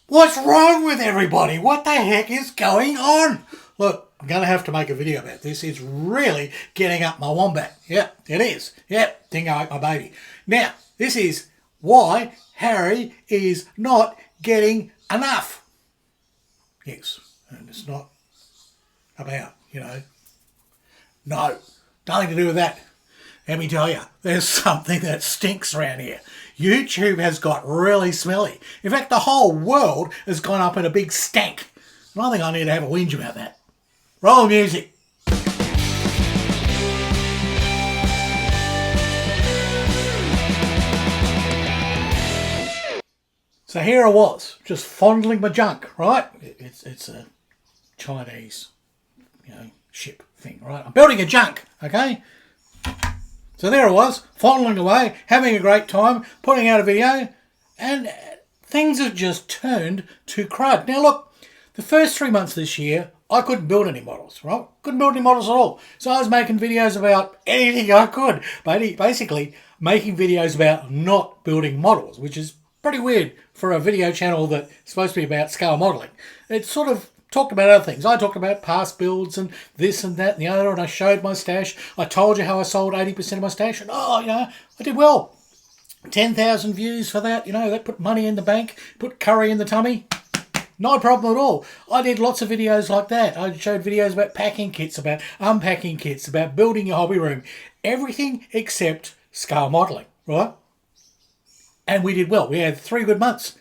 What's wrong with everybody? What the heck is going on? Look, I'm going to have to make a video about this. It's really getting up my wombat. Yep, it is. Yep, dingo ate my baby. Now, this is why Harry is not getting enough. Yes, and it's not about, no, nothing to do with that. Let me tell you, there's something that stinks around here. YouTube has got really smelly. In fact, the whole world has gone up in a big stank. And I think I need to have a whinge about that. Roll music. So here I was, just fondling my junk, right? It's a Chinese, ship thing, right? I'm building a junk, okay? So there I was, fondling away, having a great time, putting out a video, and things have just turned to crud. Now look, the first 3 months this year, I couldn't build any models, right? Couldn't build any models at all. So I was making videos about anything I could. Basically, making videos about not building models, which is pretty weird for a video channel that's supposed to be about scale modelling. It's sort of talked about other things. I talked about past builds and this and that and the other, and I showed my stash. I told you how I sold 80% of my stash, and I did well. 10,000 views for that, that put money in the bank, put curry in the tummy. No problem at all. I did lots of videos like that. I showed videos about packing kits, about unpacking kits, about building your hobby room. Everything except scale modelling, right? And we did well. We had 3 good months,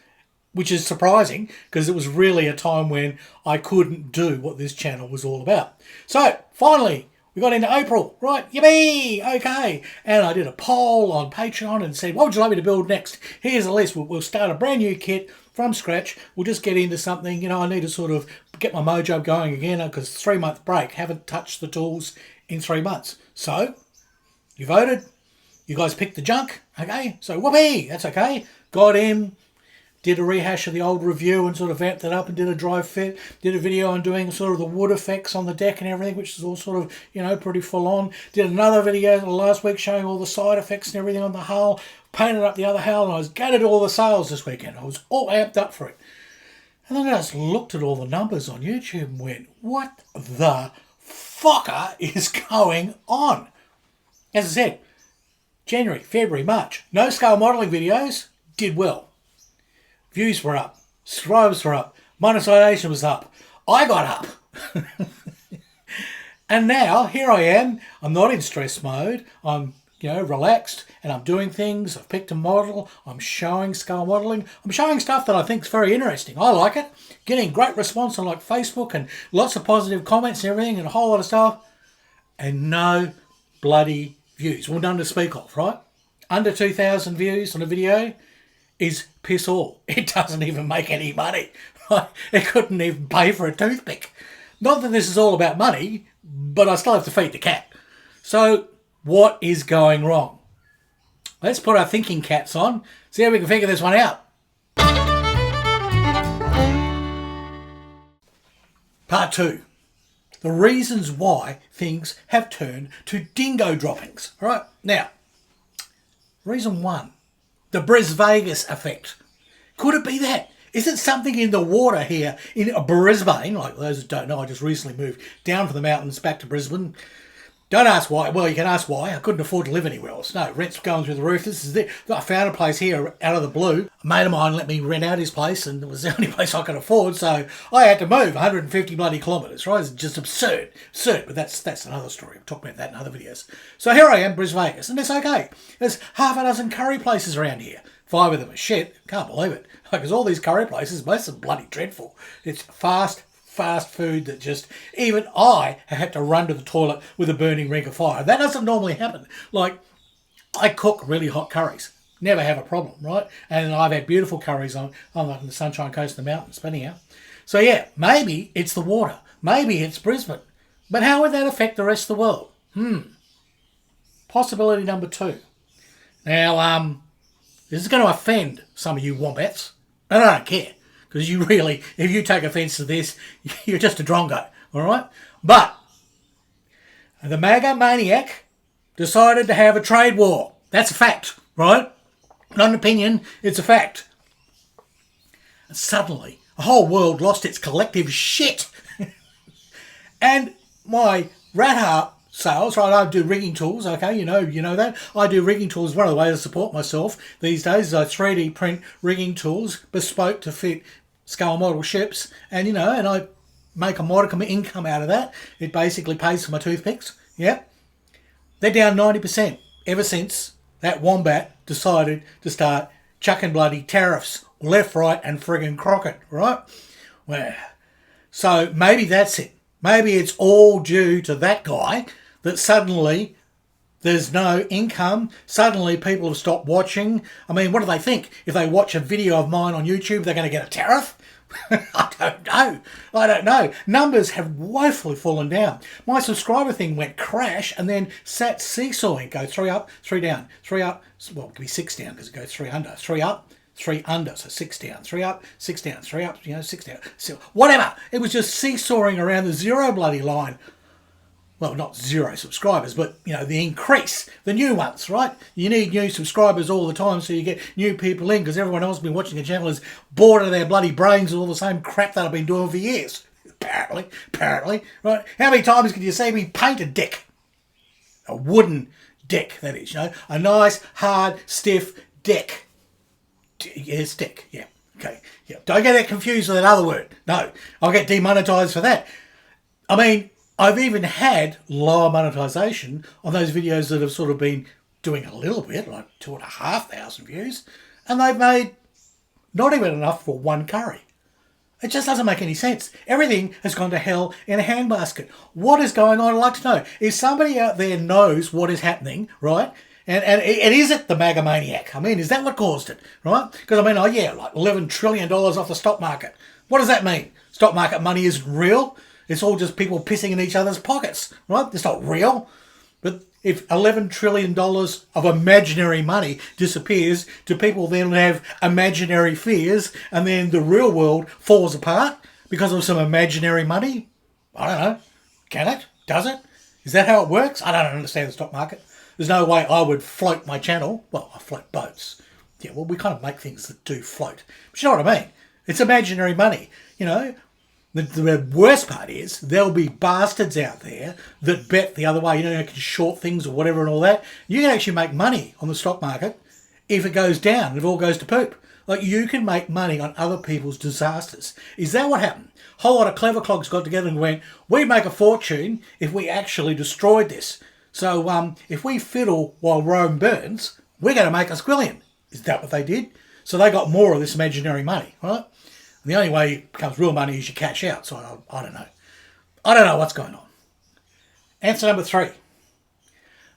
which is surprising because it was really a time when I couldn't do what this channel was all about. So, finally, we got into April, right? Yippee! Okay. And I did a poll on Patreon and said, what would you like me to build next? Here's a list. We'll start a brand new kit from scratch. We'll just get into something. I need to sort of get my mojo going again because 3-month break. Haven't touched the tools in 3 months. So, you voted. You guys picked the junk. Okay. So, whoopee! That's okay. Got in. Did a rehash of the old review and sort of vamped it up and did a dry fit. Did a video on doing sort of the wood effects on the deck and everything, which is all sort of, pretty full on. Did another video last week showing all the side effects and everything on the hull. Painted up the other hull, and I was gutted all the sales this weekend. I was all amped up for it. And then I just looked at all the numbers on YouTube and went, what the fucker is going on? As I said, January, February, March, no scale modelling videos, did well. Views were up, subscribers were up, monetization was up. I got up. And now, here I am. I'm not in stress mode. I'm, relaxed, and I'm doing things. I've picked a model. I'm showing scale modelling. I'm showing stuff that I think is very interesting. I like it. Getting great response on Facebook and lots of positive comments and everything and a whole lot of stuff. And no bloody views. Well, none to speak of, right? Under 2,000 views on a video is piss all. It doesn't even make any money. It couldn't even pay for a toothpick. Not that this is all about money, but I still have to feed the cat. So, what is going wrong? Let's put our thinking caps on, see how we can figure this one out. Part 2. The reasons why things have turned to dingo droppings. All right, now, reason 1. The Brisvegas effect. Could it be that? Is it something in the water here in Brisbane? Like those who don't know, I just recently moved down from the mountains back to Brisbane. Don't ask why. Well, you can ask why. I couldn't afford to live anywhere else. No, rent's going through the roof. This is it. I found a place here out of the blue. A mate of mine let me rent out his place, and it was the only place I could afford, so I had to move 150 bloody kilometres, right? It's just absurd. Absurd, but that's another story. I'll talk about that in other videos. So here I am, Brisvegas, and it's okay. There's half a dozen curry places around here. 5 of them are shit. Can't believe it. Because all these curry places, most of them bloody dreadful. It's fast food that just, even I have had to run to the toilet with a burning ring of fire. That doesn't normally happen. Like, I cook really hot curries. Never have a problem, right? And I've had beautiful curries on the Sunshine Coast of the mountains. But anyhow. So yeah, maybe it's the water. Maybe it's Brisbane. But how would that affect the rest of the world? Possibility number 2. Now, this is going to offend some of you wombats. And I don't care. Because you really, if you take offence to this, you're just a drongo, all right? But the MAGA maniac decided to have a trade war. That's a fact, right? Not an opinion, it's a fact. suddenly the whole world lost its collective shit. And my rat heart sales, right, I do rigging tools, okay, you know that. I do rigging tools. One of the ways to support myself these days is I 3D print rigging tools, bespoke to fit scale model ships, and and I make a modicum of income out of that. It basically pays for my toothpicks. Yeah. They're down 90% ever since that wombat decided to start chucking bloody tariffs left, right, and friggin' crockett, right? Well, so maybe that's it. Maybe it's all due to that guy that suddenly there's no income. Suddenly people have stopped watching. I mean, what do they think? If they watch a video of mine on YouTube, they're going to get a tariff? I don't know. Numbers have woefully fallen down. My subscriber thing went crash and then sat seesawing. Go 3 up, 3 down, 3 up. Well, it could be 6 down because it goes 3 under. 3 up, 3 under. So 6 down, 3 up, 6 down, 3 up, 6 down. So whatever. It was just seesawing around the zero bloody line. Well, not 0 subscribers, but, the increase, the new ones, right? You need new subscribers all the time so you get new people in, because everyone else has been watching the channel is bored of their bloody brains with all the same crap that I've been doing for years. Apparently, right? How many times can you see me paint a deck? A wooden deck, that is, a nice, hard, stiff deck. Yes, deck, yeah, okay. Yeah. Don't get that confused with that other word. No, I'll get demonetised for that. I mean, I've even had lower monetization on those videos that have sort of been doing a little bit, like 2,500 views, and they've made not even enough for one curry. It just doesn't make any sense. Everything has gone to hell in a handbasket. What is going on? I'd like to know. If somebody out there knows what is happening, right? And is it the MAGA maniac? I mean, is that what caused it, right? Because, like $11 trillion off the stock market. What does that mean? Stock market money isn't real? It's all just people pissing in each other's pockets, right? It's not real. But if $11 trillion of imaginary money disappears, do people then have imaginary fears and then the real world falls apart because of some imaginary money? I don't know. Can it? Does it? Is that how it works? I don't understand the stock market. There's no way I would float my channel. Well, I float boats. Yeah, well, we kind of make things that do float. But you know what I mean? It's imaginary money, The worst part is there'll be bastards out there that bet the other way. You can short things or whatever and all that. You can actually make money on the stock market if it goes down, if it all goes to poop. Like, you can make money on other people's disasters. Is that what happened? A whole lot of clever clogs got together and went, we'd make a fortune if we actually destroyed this. So if we fiddle while Rome burns, we're going to make a squillion. Is that what they did? So they got more of this imaginary money, right? The only way it becomes real money is you cash out. So I don't know. I don't know what's going on. Answer number 3.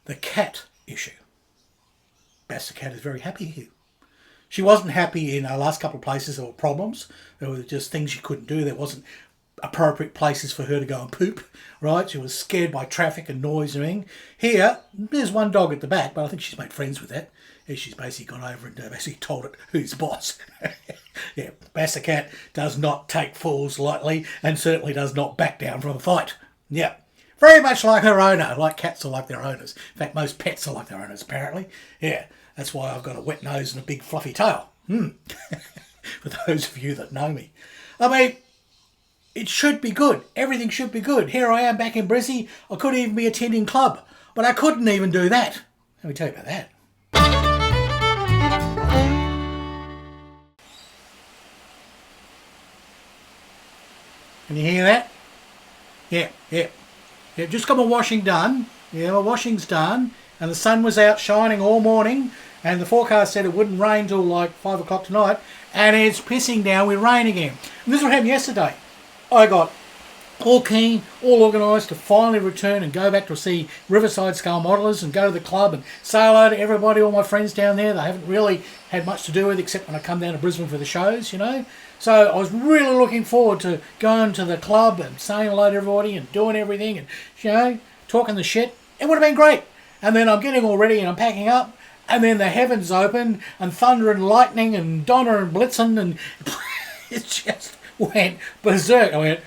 The cat issue. Basta Cat is very happy here. She wasn't happy in her last couple of places. There were problems. There were just things she couldn't do. There wasn't appropriate places for her to go and poop, right? She was scared by traffic and noise and everything. Here, there's one dog at the back, but I think she's made friends with that. She's basically gone over and basically told it who's boss. Yeah, Basta Cat does not take fools lightly and certainly does not back down from a fight. Yeah, very much like her owner. Like cats are like their owners. In fact, most pets are like their owners, apparently. Yeah, that's why I've got a wet nose and a big fluffy tail. For those of you that know me. I mean, it should be good. Everything should be good. Here I am back in Brizzy. I could even be attending club, but I couldn't even do that. Let me tell you about that. Can you hear that? Yeah. Just got my washing done. Yeah, my washing's done. And the sun was out shining all morning. And the forecast said it wouldn't rain till like 5 o'clock tonight. And it's pissing down with rain again. And this is what happened yesterday. I got all keen, all organised to finally return and go back to see Riverside Scale Modelers and go to the club and say hello to everybody, all my friends down there that I haven't really had much to do with except when I come down to Brisbane for the shows, So I was really looking forward to going to the club and saying hello to everybody and doing everything and, talking the shit. It would have been great. And then I'm getting all ready and I'm packing up and then the heavens open and thunder and lightning and Donner and Blitzen and it just went berserk. I went,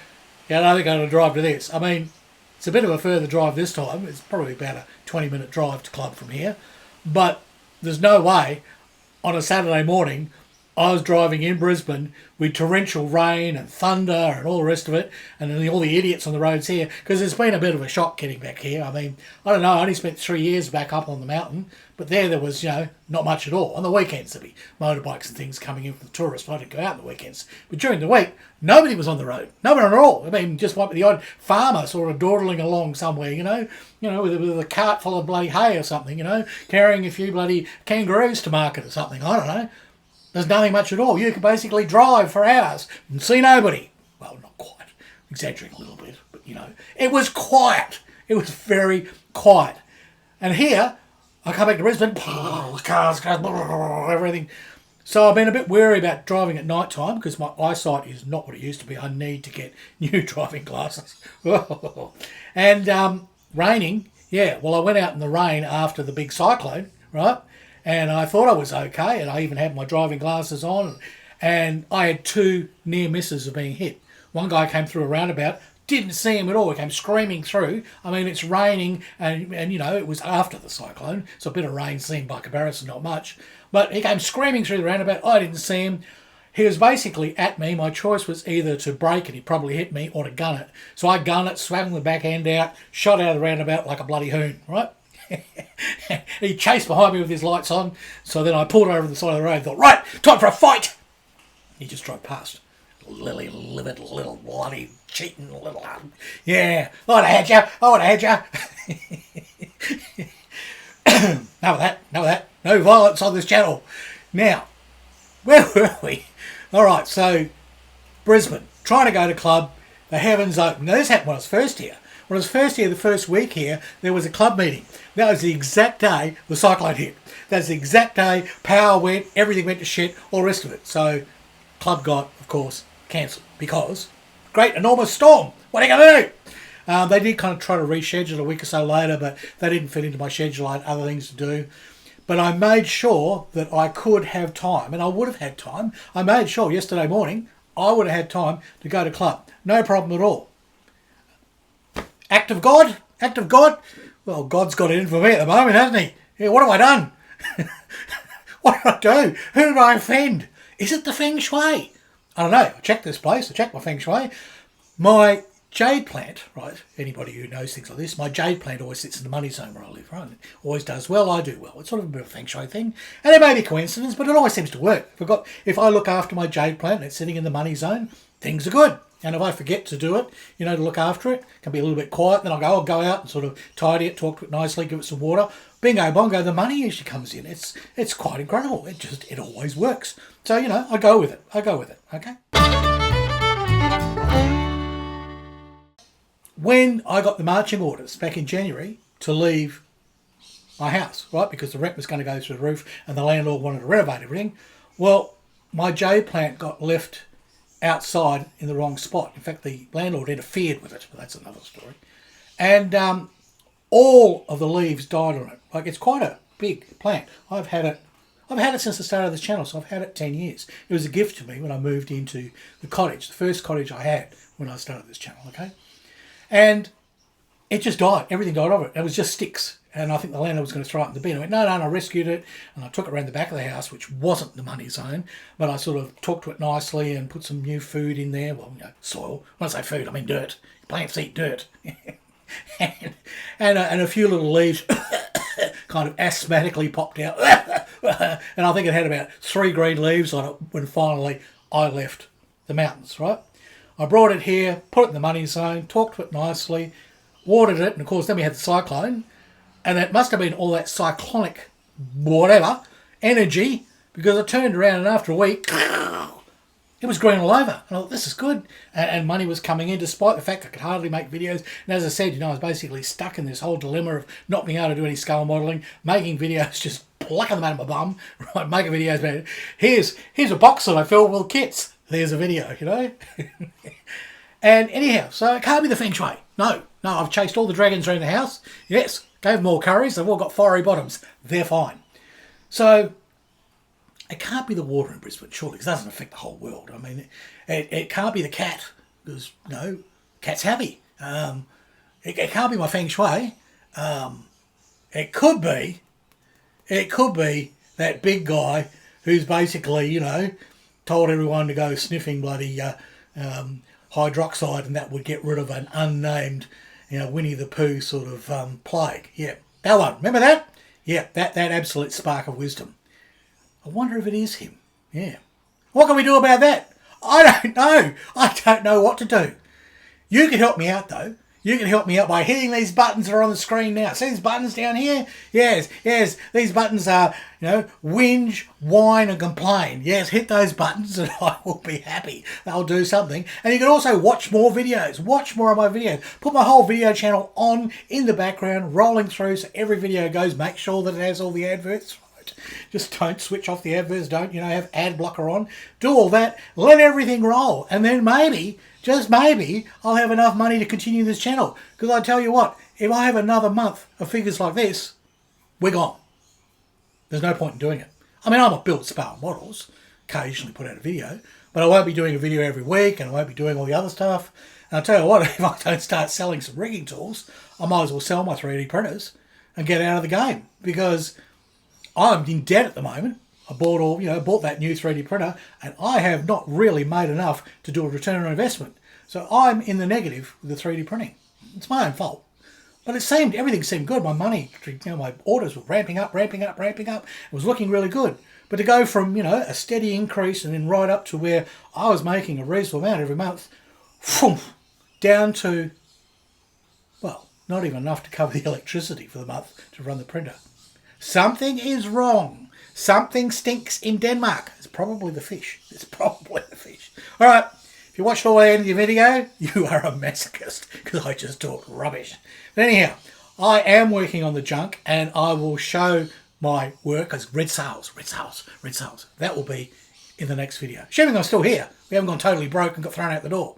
I don't think I'm going to drive to this. I mean, it's a bit of a further drive this time. It's probably about a 20-minute drive to club from here. But there's no way on a Saturday morning I was driving in Brisbane with torrential rain and thunder and all the rest of it, and then all the idiots on the roads here, because there's been a bit of a shock getting back here. I mean, I don't know, I only spent 3 years back up on the mountain, but there was, not much at all. On the weekends there'd be motorbikes and things coming in for the tourists. I didn't go out on the weekends. But during the week, nobody was on the road. No one at all. I mean, just might be the odd farmer sort of dawdling along somewhere, with a cart full of bloody hay or something, carrying a few bloody kangaroos to market or something. I don't know. There's nothing much at all. You could basically drive for hours and see nobody. Well, not quite. Exaggerating a little bit, but it was quiet. It was very quiet. And here, I come back to Brisbane, cars, everything. So I've been a bit wary about driving at night time because my eyesight is not what it used to be. I need to get new driving glasses. And raining, yeah. Well, I went out in the rain after the big cyclone, right? And I thought I was okay, and I even had my driving glasses on, and I had 2 near misses of being hit. One guy came through a roundabout, didn't see him at all. He came screaming through. I mean, it's raining, and it was after the cyclone, so a bit of rain seemed by comparison not much. But he came screaming through the roundabout. I didn't see him. He was basically at me. My choice was either to brake and he probably hit me, or to gun it. So I gunned it, swung the backhand out, shot out of the roundabout like a bloody hoon, right? He chased behind me with his lights on, so then I pulled over the side of the road and thought, right, time for a fight! He just drove past. Lily-livered little bloody cheating little... yeah, I would have had you. None of that. No violence on this channel. Now, where were we? All right, so Brisbane, trying to go to club, the heavens open. Now, this happened when I was first here. When I was first here, the first week here, there was a club meeting. That was the exact day the cyclone hit. That's the exact day power went, everything went to shit, all the rest of it. So, club got, of course, cancelled because great enormous storm. What are you going to do? They did kind of try to reschedule a week or so later, but they didn't fit into my schedule. I had other things to do. But I made sure that I could have time, and I would have had time. I made sure yesterday morning I would have had time to go to club. No problem at all. Act of God? Well, God's got it in for me at the moment, hasn't he? Yeah, what have I done? What did I do? Who did I offend? Is it the feng shui? I don't know. I checked this place. I checked my feng shui. My jade plant, right? Anybody who knows things like this, my jade plant always sits in the money zone where I live, right? It always does well. I do well. It's sort of a bit of a feng shui thing. And it may be coincidence, but it always seems to work. If I look after my jade plant and it's sitting in the money zone, things are good. And if I forget to do it, to look after it, can be a little bit quiet, then I'll go out and sort of tidy it, talk to it nicely, give it some water. Bingo, bongo, the money usually comes in. It's quite incredible. It always works. So, I go with it. Okay? When I got the marching orders back in January to leave my house, right, because the rent was going to go through the roof and the landlord wanted to renovate everything, well, my jade plant got left outside in the wrong spot. In fact, the landlord interfered with it, but that's another story. And all of the leaves died on it. Like, it's quite a big plant. I've had it since the start of this channel, so I've had it 10 years. It was a gift to me when I moved into the cottage, the first cottage I had when I started this channel, okay? And it just died. Everything died of it. It was just sticks. And I think the landlord was going to throw it in the bin. I went, no, and I rescued it. And I took it around the back of the house, which wasn't the money zone. But I sort of talked to it nicely and put some new food in there. Well, soil. When I say food, I mean dirt. Plants eat dirt. and a few little leaves kind of asthmatically popped out. And I think it had about 3 green leaves on it when finally I left the mountains, right? I brought it here, put it in the money zone, talked to it nicely, watered it, and of course then we had the cyclone. And it must have been all that cyclonic, whatever, energy, because I turned around and after a week, it was green all over. And I thought, this is good. And money was coming in despite the fact I could hardly make videos. And as I said, I was basically stuck in this whole dilemma of not being able to do any scale modelling, making videos, just plucking them out of my bum, right, making videos about it. Here's a box that I filled with kits. There's a video, And anyhow, so it can't be the feng shui. No, I've chased all the dragons around the house. Yes. Gave them all curries. They've all got fiery bottoms. They're fine. So it can't be the water in Brisbane, surely, because it doesn't affect the whole world. I mean, it can't be the cat, because, cat's happy. It can't be my feng shui. It could be that big guy who's basically, you know, told everyone to go sniffing bloody hydroxide and that would get rid of an unnamed, you know, Winnie the Pooh sort of plague. Yeah, that one. Remember that? Yeah, that absolute spark of wisdom. I wonder if it is him. Yeah. What can we do about that? I don't know. I don't know what to do. You can help me out, though. You can help me out by hitting these buttons that are on the screen now. See these buttons down here? Yes. These buttons are, you know, whinge, whine and complain. Yes, hit those buttons and I will be happy. They'll do something. And you can also watch more videos. Watch more of my videos. Put my whole video channel on in the background, rolling through so every video goes. Make sure that it has all the adverts. Just don't switch off the adverts. Don't, you know, have ad blocker on. Do all that. Let everything roll. And then maybe, just maybe, I'll have enough money to continue this channel. Because I tell you what, if I have another month of figures like this, we're gone. There's no point in doing it. I mean, I might build Spartan models, occasionally put out a video, but I won't be doing a video every week and I won't be doing all the other stuff. And I'll tell you what, if I don't start selling some rigging tools, I might as well sell my 3D printers and get out of the game. Because I'm in debt at the moment. I bought that new 3D printer and I have not really made enough to do a return on investment. So I'm in the negative with the 3D printing. It's my own fault. But everything seemed good. My money, you know, my orders were ramping up. It was looking really good. But to go from, you know, a steady increase and then right up to where I was making a reasonable amount every month, down to, well, not even enough to cover the electricity for the month to run the printer. Something is wrong. Something stinks in Denmark. It's probably the fish. All right. If you watched all the end of your video, you are a masochist because I just talked rubbish. But anyhow, I am working on the junk and I will show my work as red sails. That will be in the next video. Assuming I'm still here. We haven't gone totally broke and got thrown out the door.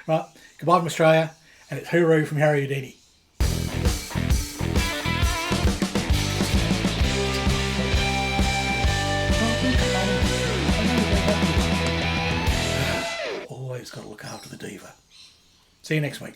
Right. Goodbye from Australia. And it's hooroo from Harry Houdini. Always got to look after the diva. See you next week.